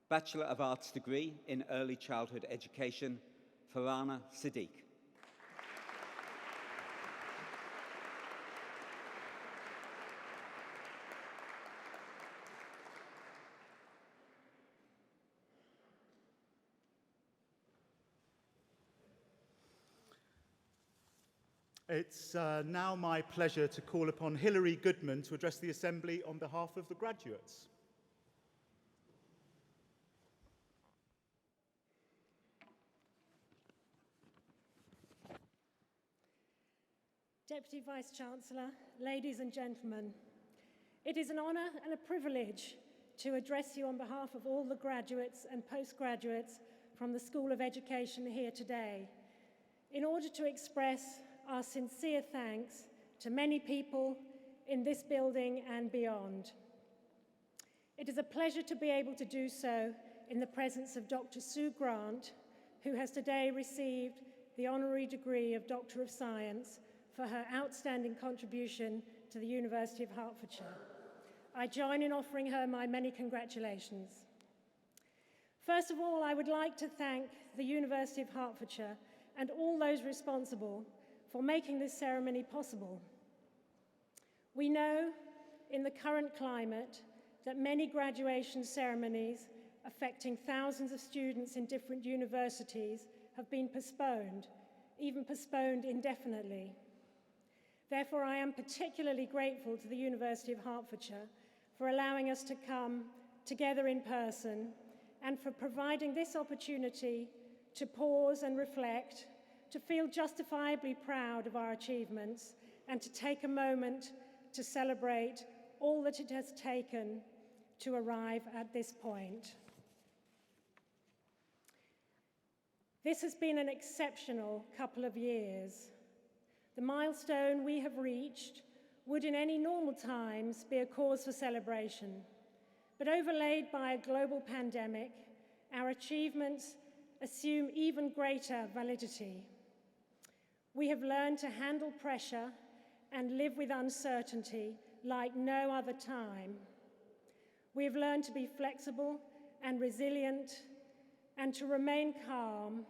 Bachelor of Arts degree in Early Childhood Education, Farhana Siddiq. It's now my pleasure to call upon Hilary Goodman to address the Assembly on behalf of the graduates. Deputy Vice-Chancellor, ladies and gentlemen, it is an honour and a privilege to address you on behalf of all the graduates and postgraduates from the School of Education here today, in order to express our sincere thanks to many people in this building and beyond. It is a pleasure to be able to do so in the presence of Dr. Sue Grant, who has today received the honorary degree of Doctor of Science for her outstanding contribution to the University of Hertfordshire. I join in offering her my many congratulations. First of all, I would like to thank the University of Hertfordshire and all those responsible for making this ceremony possible. We know in the current climate that many graduation ceremonies affecting thousands of students in different universities have been postponed, even postponed indefinitely. Therefore, I am particularly grateful to the University of Hertfordshire for allowing us to come together in person and for providing this opportunity to pause and reflect, to feel justifiably proud of our achievements, and to take a moment to celebrate all that it has taken to arrive at this point. This has been an exceptional couple of years. The milestone we have reached would in any normal times be a cause for celebration, but overlaid by a global pandemic, our achievements assume even greater validity. We have learned to handle pressure and live with uncertainty like no other time. We have learned to be flexible and resilient and to remain calm,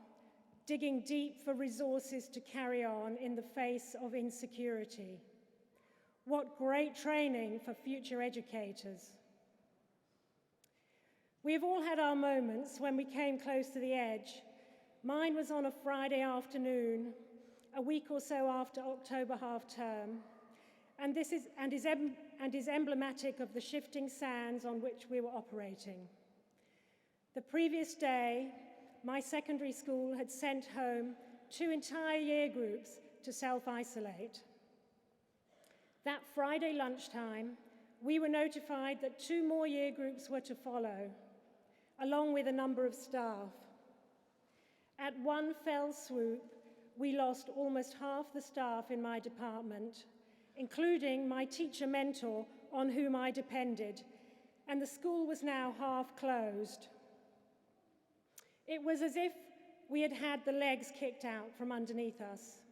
digging deep for resources to carry on in the face of insecurity. What great training for future educators. We have all had our moments when we came close to the edge. Mine was on a Friday afternoon, a week or so after October half-term, and is emblematic of the shifting sands on which we were operating. The previous day, my secondary school had sent home 2 entire year groups to self-isolate. That Friday lunchtime, we were notified that 2 more year groups were to follow, along with a number of staff. At one fell swoop, we lost almost half the staff in my department, including my teacher mentor on whom I depended, and the school was now half closed. It was as if we had had the legs kicked out from underneath us,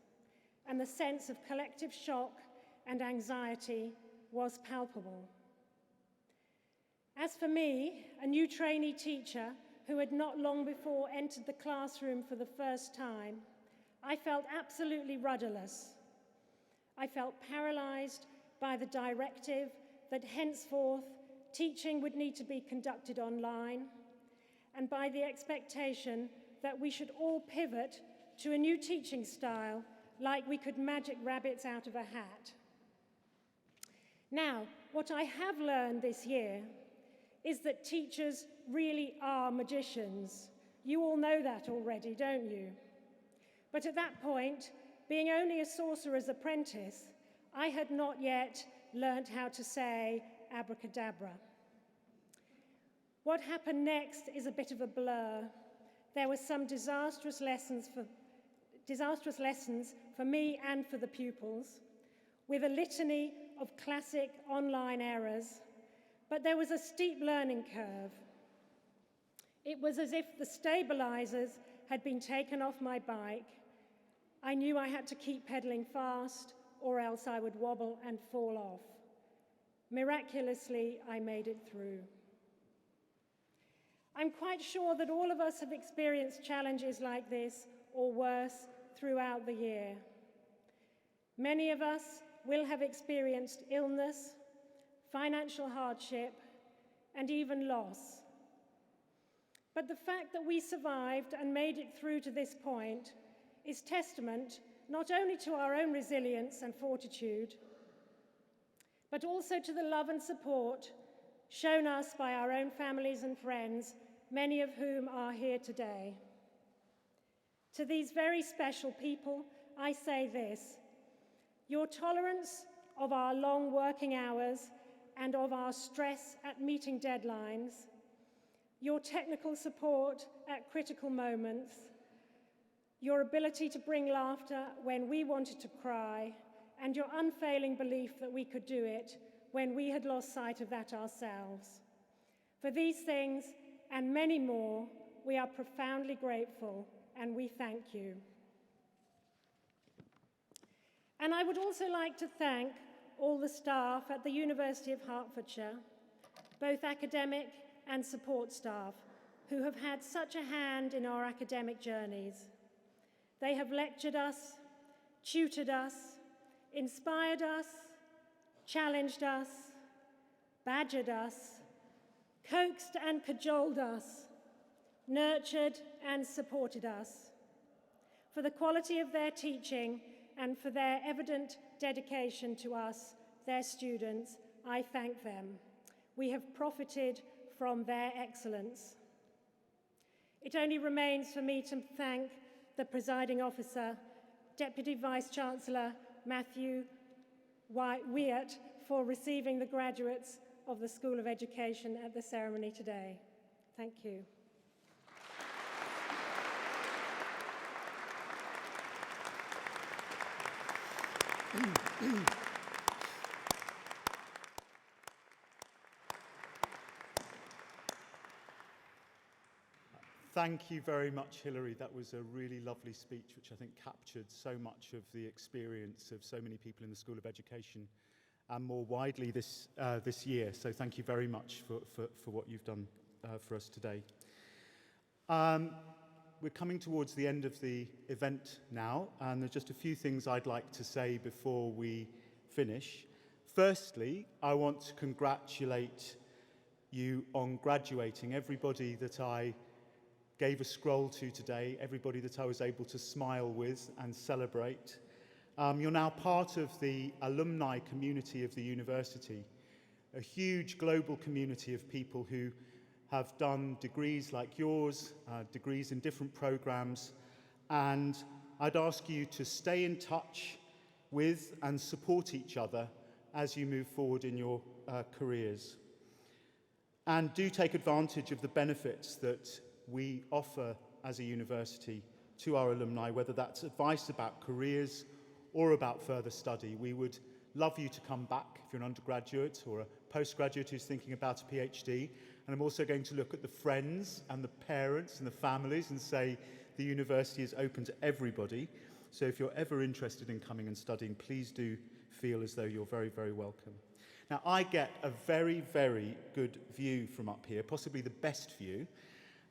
and the sense of collective shock and anxiety was palpable. As for me, a new trainee teacher who had not long before entered the classroom for the first time, I felt absolutely rudderless. I felt paralyzed by the directive that henceforth teaching would need to be conducted online, and by the expectation that we should all pivot to a new teaching style like we could magic rabbits out of a hat. Now, what I have learned this year is that teachers really are magicians. You all know that already, don't you? But at that point, being only a sorcerer's apprentice, I had not yet learnt how to say abracadabra. What happened next is a bit of a blur. There were some disastrous lessons for me and for the pupils, with a litany of classic online errors, but there was a steep learning curve. It was as if the stabilizers had been taken off my bike. I knew I had to keep pedaling fast, or else I would wobble and fall off. Miraculously, I made it through. I'm quite sure that all of us have experienced challenges like this, or worse, throughout the year. Many of us will have experienced illness, financial hardship, and even loss. But the fact that we survived and made it through to this point is testament not only to our own resilience and fortitude, but also to the love and support shown us by our own families and friends, many of whom are here today. To these very special people, I say this: your tolerance of our long working hours and of our stress at meeting deadlines, your technical support at critical moments, your ability to bring laughter when we wanted to cry, and your unfailing belief that we could do it when we had lost sight of that ourselves. For these things and many more, we are profoundly grateful, and we thank you. And I would also like to thank all the staff at the University of Hertfordshire, both academic and support staff, who have had such a hand in our academic journeys. They have lectured us, tutored us, inspired us, challenged us, badgered us, coaxed and cajoled us, nurtured and supported us. For the quality of their teaching and for their evident dedication to us, their students, I thank them. We have profited from their excellence. It only remains for me to thank the presiding officer, Deputy Vice-Chancellor Matthew Wyatt, for receiving the graduates of the School of Education at the ceremony today. Thank you. Thank you very much, Hilary. That was a really lovely speech, which I think captured so much of the experience of so many people in the School of Education and more widely this year. So thank you very much for what you've done for us today. We're coming towards the end of the event now, and there's just a few things I'd like to say before we finish. Firstly, I want to congratulate you on graduating, everybody that I gave a scroll to today, everybody that I was able to smile with and celebrate. You're now part of the alumni community of the university, a huge global community of people who have done degrees like yours, degrees in different programs, and I'd ask you to stay in touch with and support each other as you move forward in your careers. And do take advantage of the benefits that we offer as a university to our alumni, whether that's advice about careers or about further study. We would love you to come back if you're an undergraduate or a postgraduate who's thinking about a PhD. And I'm also going to look at the friends and the parents and the families and say the university is open to everybody. So if you're ever interested in coming and studying, please do feel as though you're very, very welcome. Now, I get a very, very good view from up here, possibly the best view,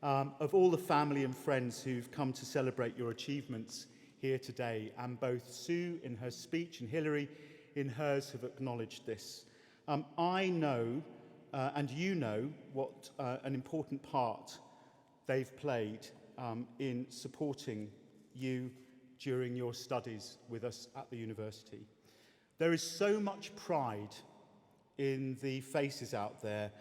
of all the family and friends who've come to celebrate your achievements here today. And both Sue in her speech and Hilary in hers have acknowledged this. I know, and you know, what an important part they've played in supporting you during your studies with us at the university. There is so much pride in the faces out there,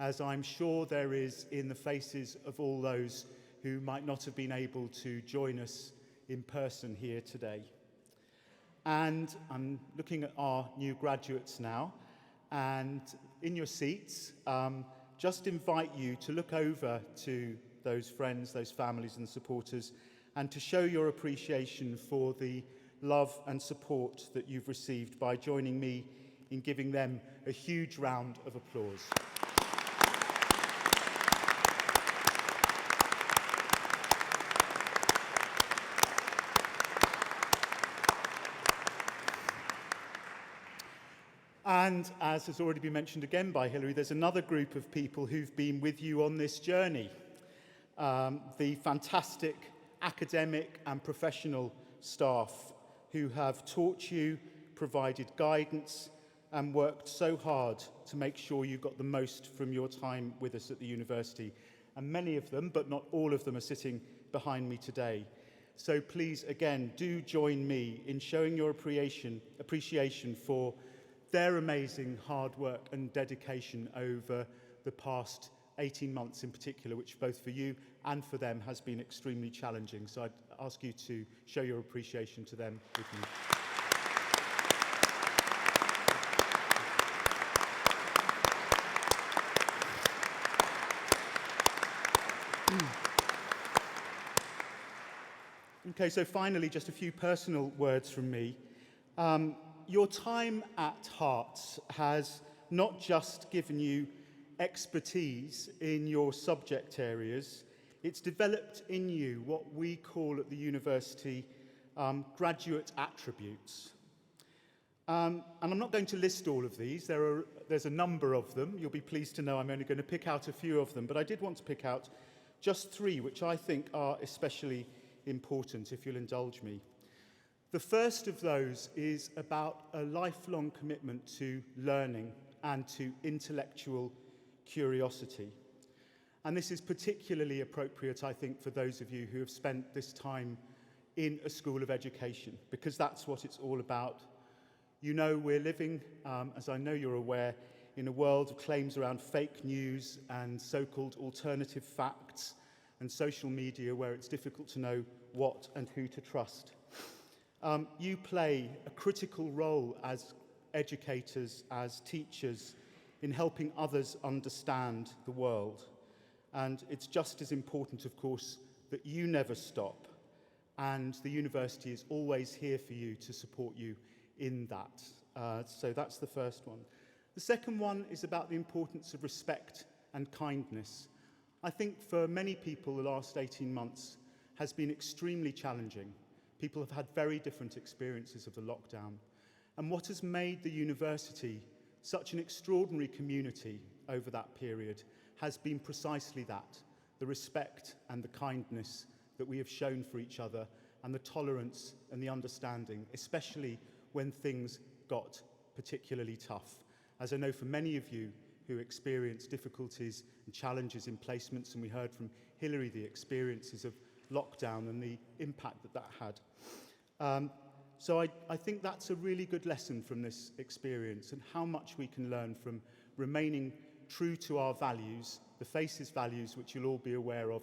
as I'm sure there is in the faces of all those who might not have been able to join us in person here today. And I'm looking at our new graduates now, and in your seats, just invite you to look over to those friends, those families and supporters, and to show your appreciation for the love and support that you've received by joining me in giving them a huge round of applause. And as has already been mentioned again by Hilary, there's another group of people who've been with you on this journey. The fantastic academic and professional staff who have taught you, provided guidance, and worked so hard to make sure you got the most from your time with us at the university. And many of them, but not all of them, are sitting behind me today. So please, again, do join me in showing your appreciation for their amazing hard work and dedication over the past 18 months in particular, which both for you and for them has been extremely challenging. So I'd ask you to show your appreciation to them with me. Okay, so finally, just a few personal words from me. Your time at Herts has not just given you expertise in your subject areas, it's developed in you what we call at the university graduate attributes. And I'm not going to list all of these. There's a number of them. You'll be pleased to know I'm only going to pick out a few of them, but I did want to pick out just three, which I think are especially important, if you'll indulge me. The first of those is about a lifelong commitment to learning and to intellectual curiosity. And this is particularly appropriate, I think, for those of you who have spent this time in a school of education, because that's what it's all about. You know, we're living, as I know you're aware, in a world of claims around fake news and so-called alternative facts and social media where it's difficult to know what and who to trust. You play a critical role as educators, as teachers, in helping others understand the world. And it's just as important, of course, that you never stop. And the university is always here for you to support you in that. So that's the first one. The second one is about the importance of respect and kindness. I think for many people, the last 18 months has been extremely challenging. People have had very different experiences of the lockdown. And what has made the university such an extraordinary community over that period has been precisely that, the respect and the kindness that we have shown for each other, and the tolerance and the understanding, especially when things got particularly tough. As I know for many of you who experience difficulties and challenges in placements, and we heard from Hilary the experiences of lockdown and the impact that that had. So I think that's a really good lesson from this experience, and how much we can learn from remaining true to our values, the FACES values, which you'll all be aware of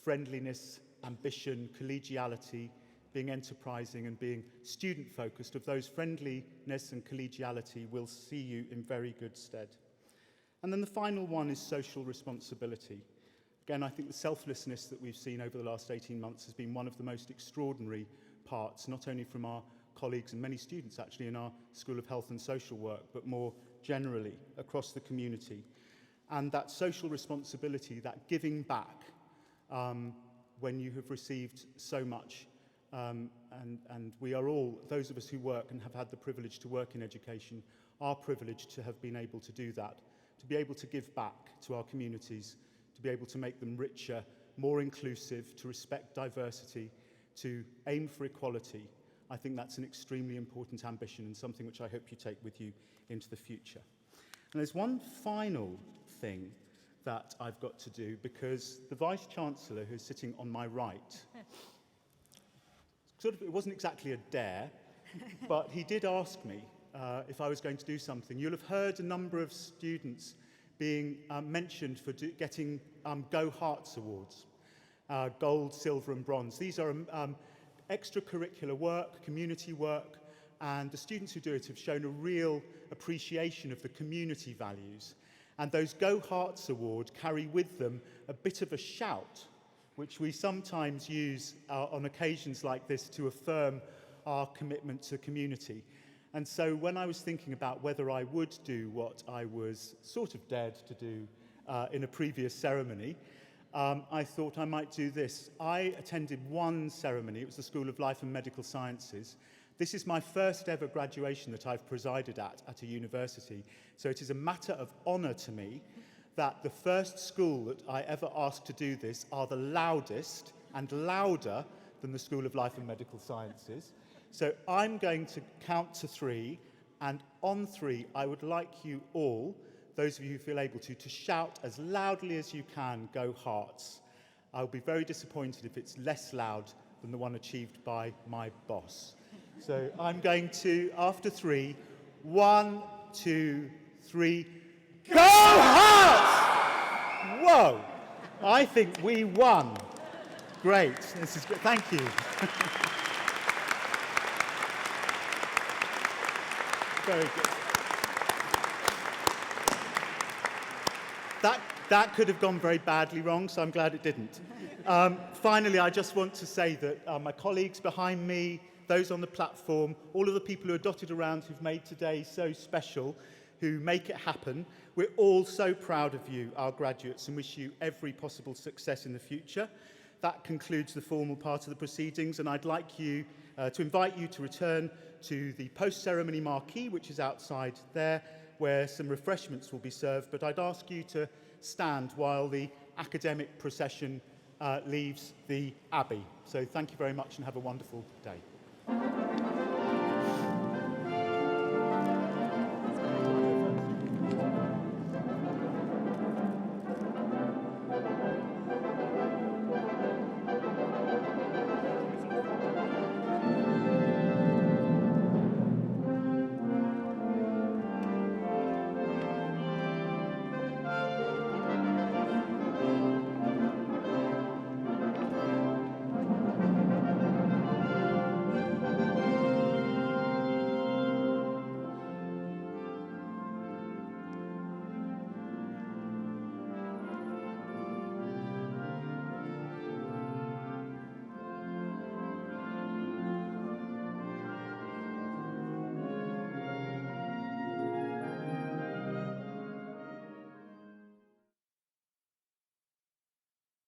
friendliness, ambition, collegiality, being enterprising and being student-focused. Of those, friendliness and collegiality will see you in very good stead. And then the final one is social responsibility. Again, I think the selflessness that we've seen over the last 18 months has been one of the most extraordinary parts, not only from our colleagues and many students actually in our School of Health and Social Work, but more generally across the community. And that social responsibility, that giving back when you have received so much. And we are all, those of us who work and have had the privilege to work in education, are privileged to have been able to do that, to be able to give back to our communities, to be able to make them richer, more inclusive, to respect diversity, to aim for equality. I think that's an extremely important ambition and something which I hope you take with you into the future. And there's one final thing that I've got to do, because the Vice-Chancellor, who's sitting on my right, it wasn't exactly a dare, but he did ask me if I was going to do something. You'll have heard a number of students being mentioned for getting Go Herts Awards, gold, silver and bronze. These are extracurricular work, community work, and the students who do it have shown a real appreciation of the community values. And those Go Herts Awards carry with them a bit of a shout, which we sometimes use on occasions like this to affirm our commitment to community. And so when I was thinking about whether I would do what I was sort of dared to do in a previous ceremony, I thought I might do this. I attended one ceremony. It was the School of Life and Medical Sciences. This is my first ever graduation that I've presided at a university. So it is a matter of honour to me that the first school that I ever asked to do this are the loudest and louder than the School of Life and Medical Sciences. So I'm going to count to 3, and on 3, I would like you all, those of you who feel able to shout as loudly as you can, Go Herts. I'll be very disappointed if it's less loud than the one achieved by my boss. So I'm going to, after 3, 1, 2, 3, Go Herts! Whoa! I think we won. Great. This is great. Thank you. Very good. That could have gone very badly wrong, so I'm glad it didn't. Finally, I just want to say that my colleagues behind me, those on the platform, all of the people who are dotted around who've made today so special, who make it happen, we're all so proud of you, our graduates, and wish you every possible success in the future. That concludes the formal part of the proceedings, and I'd like you to invite you to return to the post-ceremony marquee, which is outside there, where some refreshments will be served. But I'd ask you to stand while the academic procession leaves the Abbey. So thank you very much and have a wonderful day.